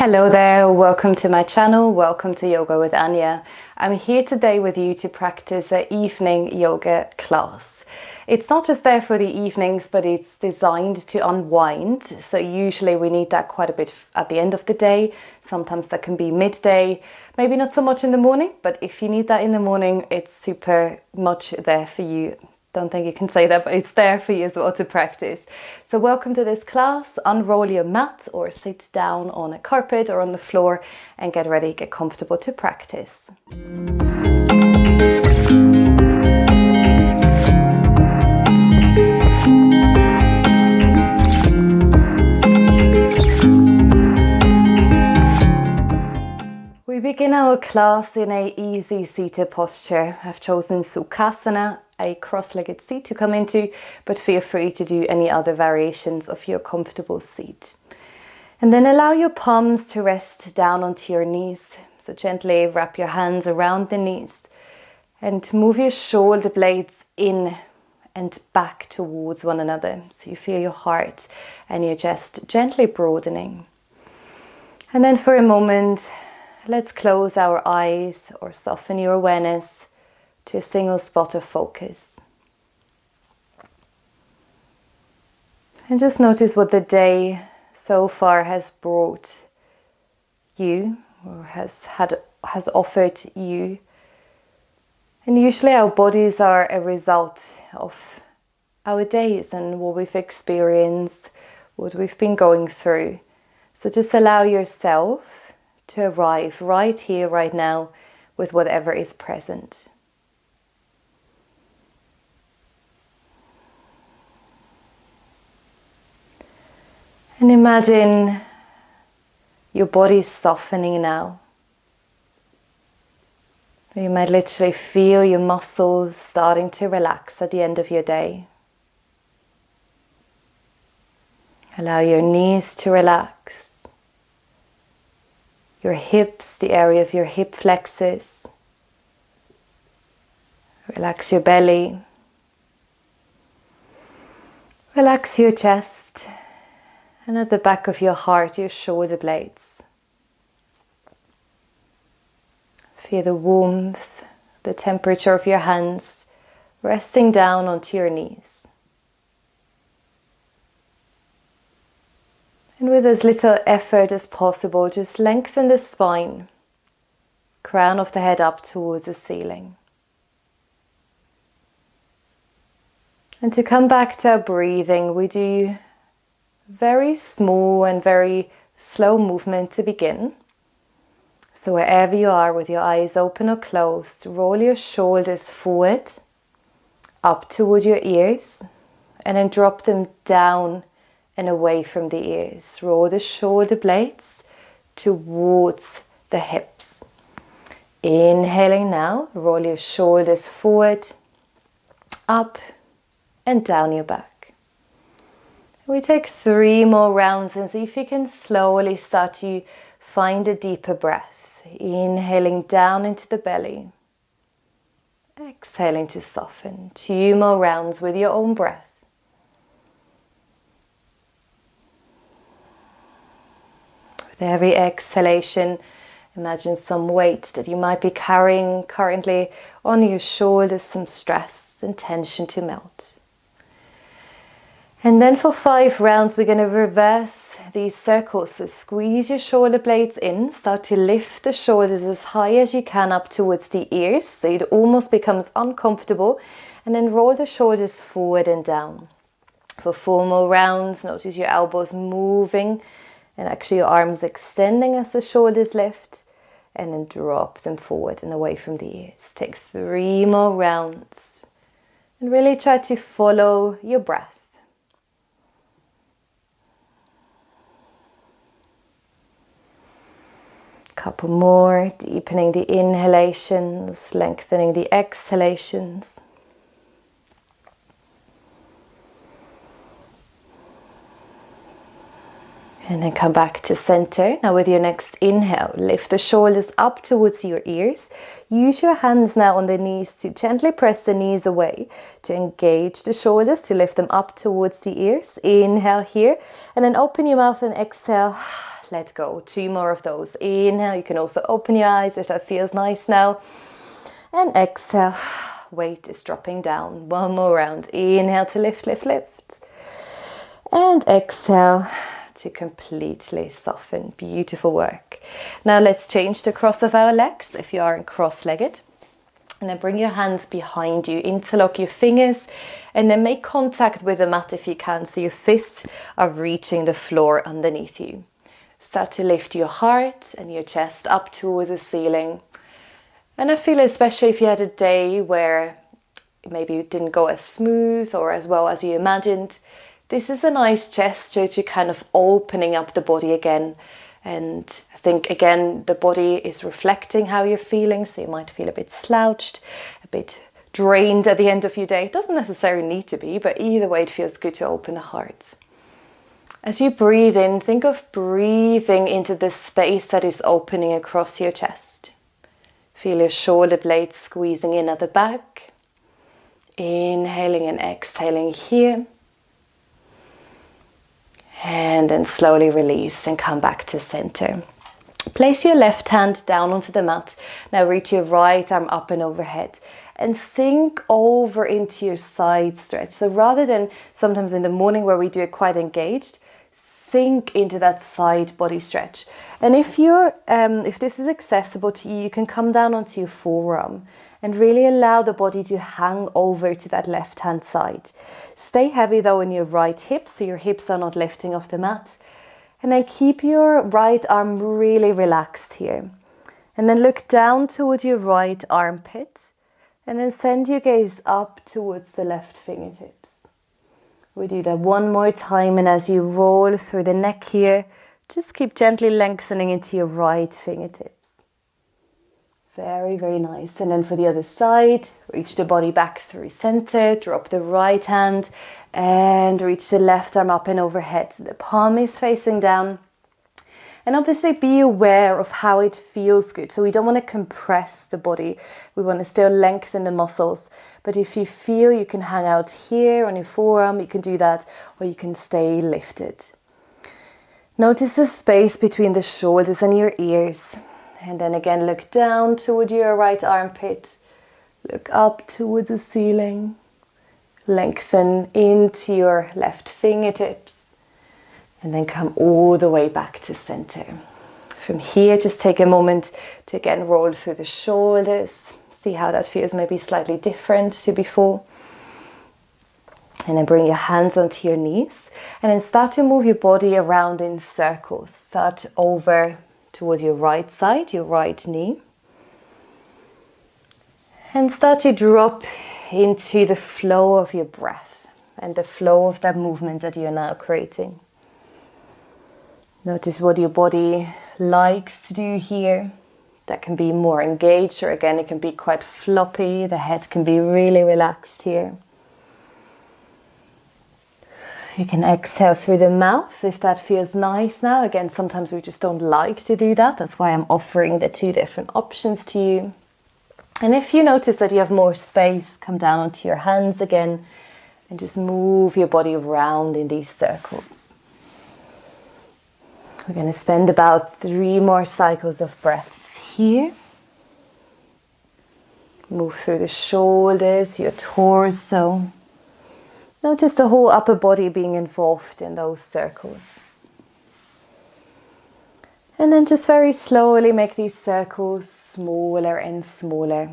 Hello there, welcome to my channel, welcome to Yoga with Anja. I'm here today with you to practice an evening yoga class. It's not just there for the evenings, but it's designed to unwind. So usually we need that quite a bit at the end of the day. Sometimes that can be midday, maybe not so much in the morning, but if you need that in the morning, it's super much there for you. Don't think you can say that, but it's there for you as well to practice. So welcome to this class. Unroll your mat or sit down on a carpet or on the floor and get ready, get comfortable to practice. We begin our class in an easy seated posture. I've chosen Sukhasana, a cross-legged seat to come into, but feel free to do any other variations of your comfortable seat. And then allow your palms to rest down onto your knees. So gently wrap your hands around the knees and move your shoulder blades in and back towards one another. So you feel your heart and your chest gently broadening. And then for a moment, let's close our eyes or soften your awareness to a single spot of focus. And just notice what the day so far has brought you or has offered you. And usually our bodies are a result of our days and what we've experienced, what we've been going through. So just allow yourself to arrive right here, right now, with whatever is present. And imagine your body softening now. You might literally feel your muscles starting to relax at the end of your day. Allow your knees to relax. Your hips, the area of your hip flexors. Relax your belly. Relax your chest. And at the back of your heart, your shoulder blades. Feel the warmth, the temperature of your hands resting down onto your knees. And with as little effort as possible, just lengthen the spine, crown of the head up towards the ceiling. And to come back to our breathing, we do very small and very slow movement to begin. So wherever you are with your eyes open or closed, roll your shoulders forward, up towards your ears, and then drop them down and away from the ears. Roll the shoulder blades towards the hips. Inhaling now, roll your shoulders forward, up and down your back. We take 3 more rounds and see if you can slowly start to find a deeper breath. Inhaling down into the belly. Exhaling to soften. 2 more rounds with your own breath. With every exhalation, imagine some weight that you might be carrying currently on your shoulders, some stress and tension to melt. And then for 5 rounds, we're going to reverse these circles. So squeeze your shoulder blades in, start to lift the shoulders as high as you can up towards the ears, so it almost becomes uncomfortable, and then roll the shoulders forward and down. For 4 more rounds, notice your elbows moving and actually your arms extending as the shoulders lift, and then drop them forward and away from the ears. Take 3 more rounds and really try to follow your breath. Couple more, deepening the inhalations, lengthening the exhalations. And then come back to center. Now with your next inhale, lift the shoulders up towards your ears. Use your hands now on the knees to gently press the knees away to engage the shoulders, to lift them up towards the ears. Inhale here, and then open your mouth and exhale let go. 2 more of those. Inhale, you can also open your eyes if that feels nice now. And exhale, weight is dropping down. 1 more round. Inhale to lift, lift, lift. And exhale to completely soften. Beautiful work. Now let's change the cross of our legs if you are in cross-legged. And then bring your hands behind you, interlock your fingers, and then make contact with the mat if you can, so your fists are reaching the floor underneath you. Start to lift your heart and your chest up towards the ceiling. And I feel, especially if you had a day where maybe it didn't go as smooth or as well as you imagined, this is a nice gesture to kind of opening up the body again. And I think, again, the body is reflecting how you're feeling, so you might feel a bit slouched, a bit drained at the end of your day. It doesn't necessarily need to be, but either way, it feels good to open the heart. As you breathe in, think of breathing into the space that is opening across your chest. Feel your shoulder blades squeezing in at the back. Inhaling and exhaling here. And then slowly release and come back to center. Place your left hand down onto the mat. Now reach your right arm up and overhead. And sink over into your side stretch. So rather than sometimes in the morning where we do it quite engaged, sink into that side body stretch. And if this is accessible to you, you can come down onto your forearm and really allow the body to hang over to that left hand side. Stay heavy though in your right hip, so your hips are not lifting off the mat. And then keep your right arm really relaxed here. And then look down towards your right armpit. And then send your gaze up towards the left fingertips. We do that 1 more time, and as you roll through the neck here, just keep gently lengthening into your right fingertips. Very, very nice. And then for the other side, reach the body back through center, drop the right hand and reach the left arm up and overhead. So the palm is facing down. And obviously be aware of how it feels good. So we don't want to compress the body. We want to still lengthen the muscles. But if you feel you can hang out here on your forearm, you can do that, or you can stay lifted. Notice the space between the shoulders and your ears. And then again, look down toward your right armpit. Look up towards the ceiling. Lengthen into your left fingertips. And then come all the way back to center. From here, just take a moment to again roll through the shoulders. See how that feels, maybe slightly different to before. And then bring your hands onto your knees. And then start to move your body around in circles. Start over towards your right side, your right knee. And start to drop into the flow of your breath and the flow of that movement that you're now creating. Notice what your body likes to do here. That can be more engaged, or again, it can be quite floppy. The head can be really relaxed here. You can exhale through the mouth if that feels nice now. Again, sometimes we just don't like to do that. That's why I'm offering the 2 different options to you. And if you notice that you have more space, come down onto your hands again and just move your body around in these circles. We're going to spend about 3 more cycles of breaths here. Move through the shoulders, your torso. Notice the whole upper body being involved in those circles. And then just very slowly make these circles smaller and smaller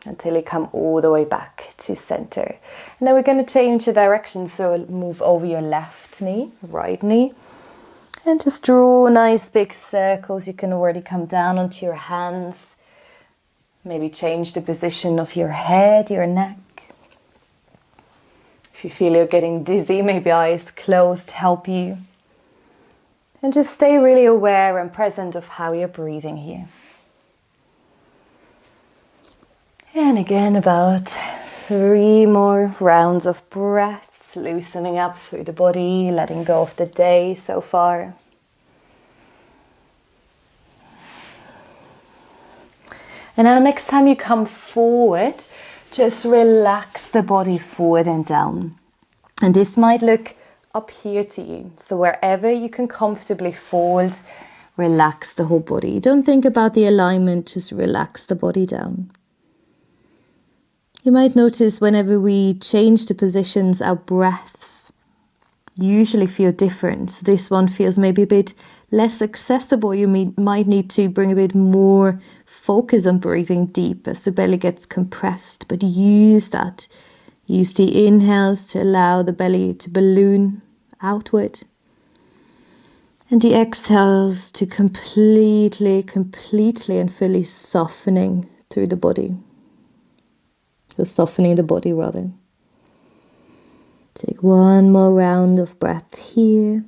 until you come all the way back to center. And then we're going to change the direction, so move over your left knee, right knee. And just draw nice big circles. You can already come down onto your hands. Maybe change the position of your head, your neck. If you feel you're getting dizzy, maybe eyes closed help you. And just stay really aware and present of how you're breathing here. And again, about 3 more rounds of breaths, loosening up through the body, letting go of the day so far. And now next time you come forward, just relax the body forward and down. And this might look up here to you. So wherever you can comfortably fold, relax the whole body. Don't think about the alignment, just relax the body down. You might notice whenever we change the positions, our breaths usually feel different. So this one feels maybe a bit less accessible. You might need to bring a bit more focus on breathing deep as the belly gets compressed, but use that. Use the inhales to allow the belly to balloon outward. And the exhales to completely and fully softening through the body. Or softening the body rather. Take one more round of breath here.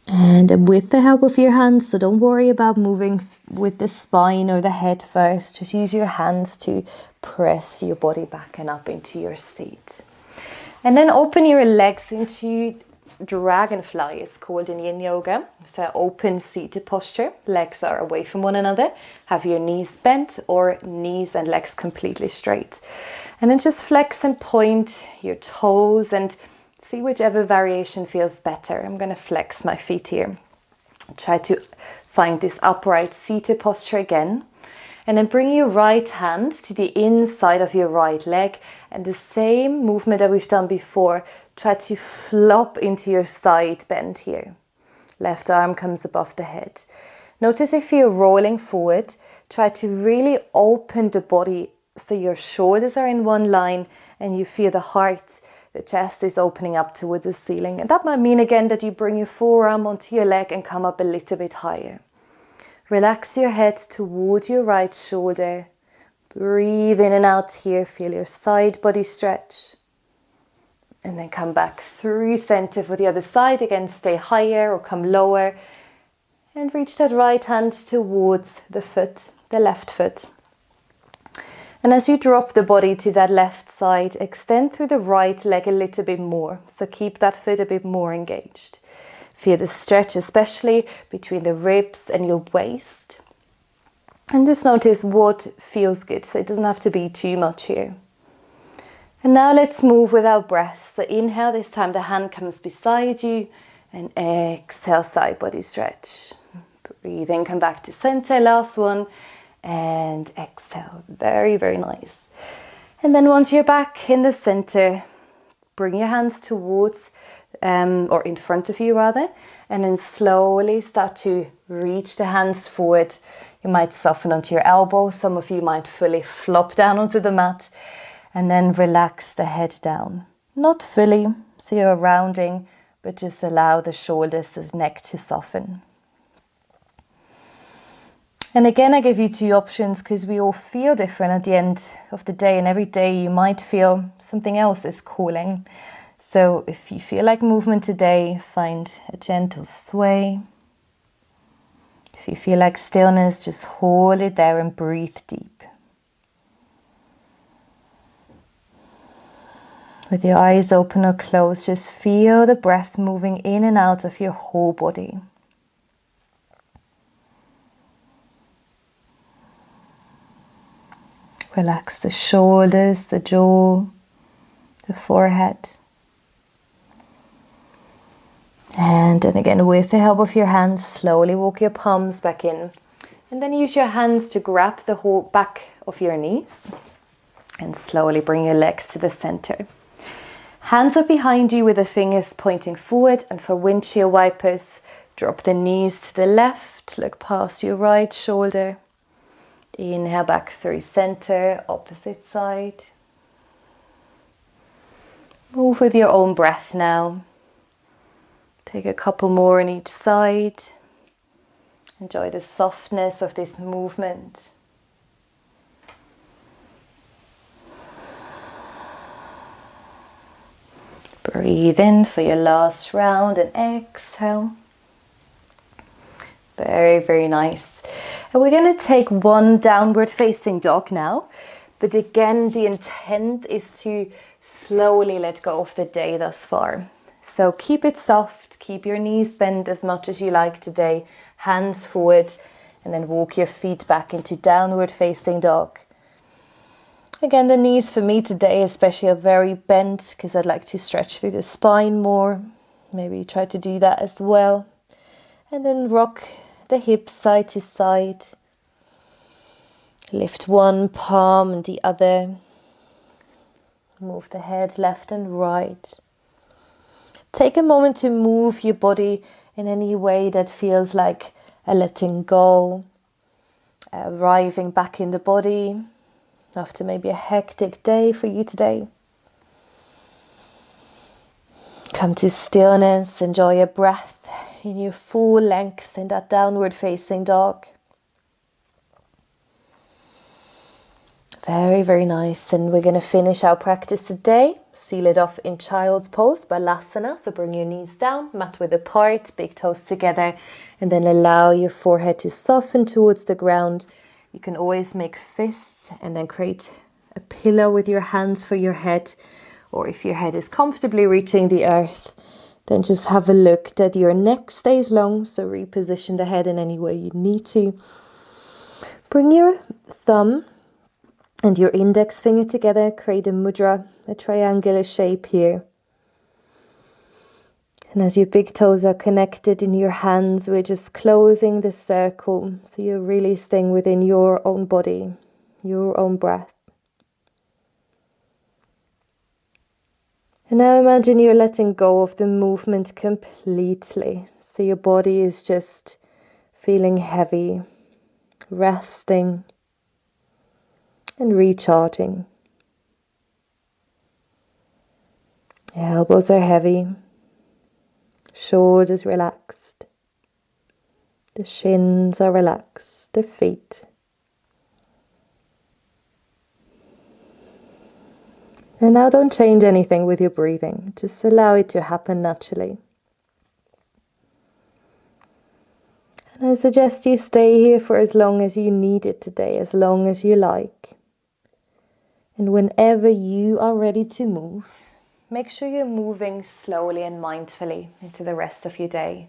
And with the help of your hands, so don't worry about moving with the spine or the head first. Just use your hands to press your body back and up into your seat. And then open your legs into dragonfly, it's called in yin yoga. So open seated posture, legs are away from one another. Have your knees bent or knees and legs completely straight. And then just flex and point your toes and see whichever variation feels better. I'm going to flex my feet here. Try to find this upright seated posture again. And then bring your right hand to the inside of your right leg. And the same movement that we've done before, try to flop into your side bend here. Left arm comes above the head. Notice if you're rolling forward, try to really open the body so your shoulders are in one line and you feel the heart, the chest is opening up towards the ceiling. And that might mean again that you bring your forearm onto your leg and come up a little bit higher. Relax your head towards your right shoulder. Breathe in and out here. Feel your side body stretch. And then come back through center for the other side. Again, stay higher or come lower. And reach that right hand towards the foot, the left foot. And as you drop the body to that left side, extend through the right leg a little bit more. So keep that foot a bit more engaged. Feel the stretch, especially between the ribs and your waist. And just notice what feels good. So it doesn't have to be too much here. And now let's move with our breath. So inhale, this time the hand comes beside you. And exhale, side body stretch. Breathe in, come back to center, last one. And exhale, very, very nice. And then once you're back in the center, bring your hands towards or in front of you rather, and then slowly start to reach the hands forward. You might soften onto your elbows, some of you might fully flop down onto the mat, and then relax the head down. Not fully, so you're rounding, but just allow the shoulders, the neck to soften. And again, I give you two options because we all feel different at the end of the day, and every day you might feel something else is calling. So if you feel like movement today, find a gentle sway. If you feel like stillness, just hold it there and breathe deep. With your eyes open or closed, just feel the breath moving in and out of your whole body. Relax the shoulders, the jaw, the forehead. And then again, with the help of your hands, slowly walk your palms back in. And then use your hands to grab the whole back of your knees. And slowly bring your legs to the center. Hands are behind you with the fingers pointing forward. And for windshield wipers, drop the knees to the left. Look past your right shoulder. Inhale back through center, opposite side. Move with your own breath now. Take a couple more on each side. Enjoy the softness of this movement. Breathe in for your last round and exhale. Very, very nice. And we're going to take one downward facing dog now. But again, the intent is to slowly let go of the day thus far. So keep it soft, keep your knees bent as much as you like today, hands forward, and then walk your feet back into downward facing dog. Again, the knees for me today especially are very bent because I'd like to stretch through the spine more. Maybe try to do that as well. And then rock the hips side to side. Lift one palm and the other. Move the head left and right. Take a moment to move your body in any way that feels like a letting go, arriving back in the body after maybe a hectic day for you today. Come to stillness, enjoy a breath in your full length in that downward facing dog. Very, very nice. And we're going to finish our practice today. Seal it off in child's pose, Balasana. So bring your knees down, mat width apart, big toes together, and then allow your forehead to soften towards the ground. You can always make fists and then create a pillow with your hands for your head. Or if your head is comfortably reaching the earth, then just have a look that your neck stays long. So reposition the head in any way you need to. Bring your thumb and your index finger together, create a mudra, a triangular shape here. And as your big toes are connected in your hands, we're just closing the circle. So you're really staying within your own body, your own breath. And now imagine you're letting go of the movement completely. So your body is just feeling heavy, resting, and recharging. Your elbows are heavy, shoulders relaxed, the shins are relaxed, the feet. And now don't change anything with your breathing, just allow it to happen naturally. And I suggest you stay here for as long as you need it today, as long as you like. And whenever you are ready to move, make sure you're moving slowly and mindfully into the rest of your day.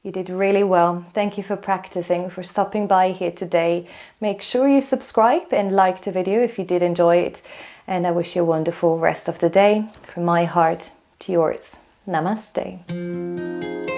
You did really well. Thank you for practicing, for stopping by here today. Make sure you subscribe and like the video if you did enjoy it. And I wish you a wonderful rest of the day. From my heart to yours. Namaste.